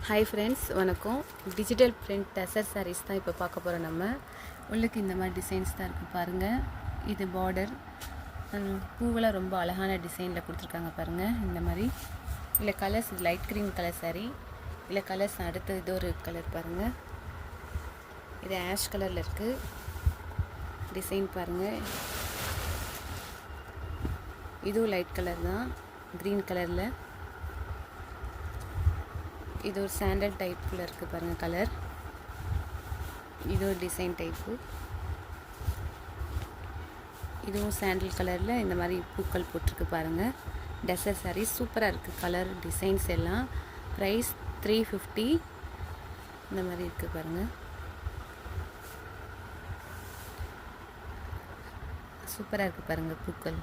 Hi friends, வணக்கம். Digital print tussar saris தான் இப்போ பார்க்க போகிறோம். நம்ம உள்ளுக்கு இந்த மாதிரி டிசைன்ஸ் தான் இருக்குது பாருங்கள். இது பார்டர் பூவெல்லாம் ரொம்ப அழகான டிசைனில் கொடுத்துருக்காங்க பாருங்கள். இந்த மாதிரி இல்லை கலர்ஸ், இது லைட் க்ரீன் கலர் சாரீ. இல்லை கலர்ஸ் அடுத்து இது ஒரு கலர் பாருங்கள். இது ஆஷ் கலரில் இருக்குது. டிசைன் பாருங்கள். இதுவும் லைட் கலர் தான், க்ரீன் கலரில். இது ஒரு சாண்டல் டைப்பில் இருக்குது பாருங்கள் கலர். இது ஒரு டிசைன் டைப்பு. இதுவும் சாண்டல் கலரில் இந்த மாதிரி பூக்கள் போட்டிருக்கு பாருங்கள். டசர் சாரீ சூப்பராக இருக்குது. கலர் டிசைன்ஸ் எல்லாம். ப்ரைஸ் 350. இந்த மாதிரி இருக்குது பாருங்கள். சூப்பராக இருக்குது பாருங்கள் பூக்கள்.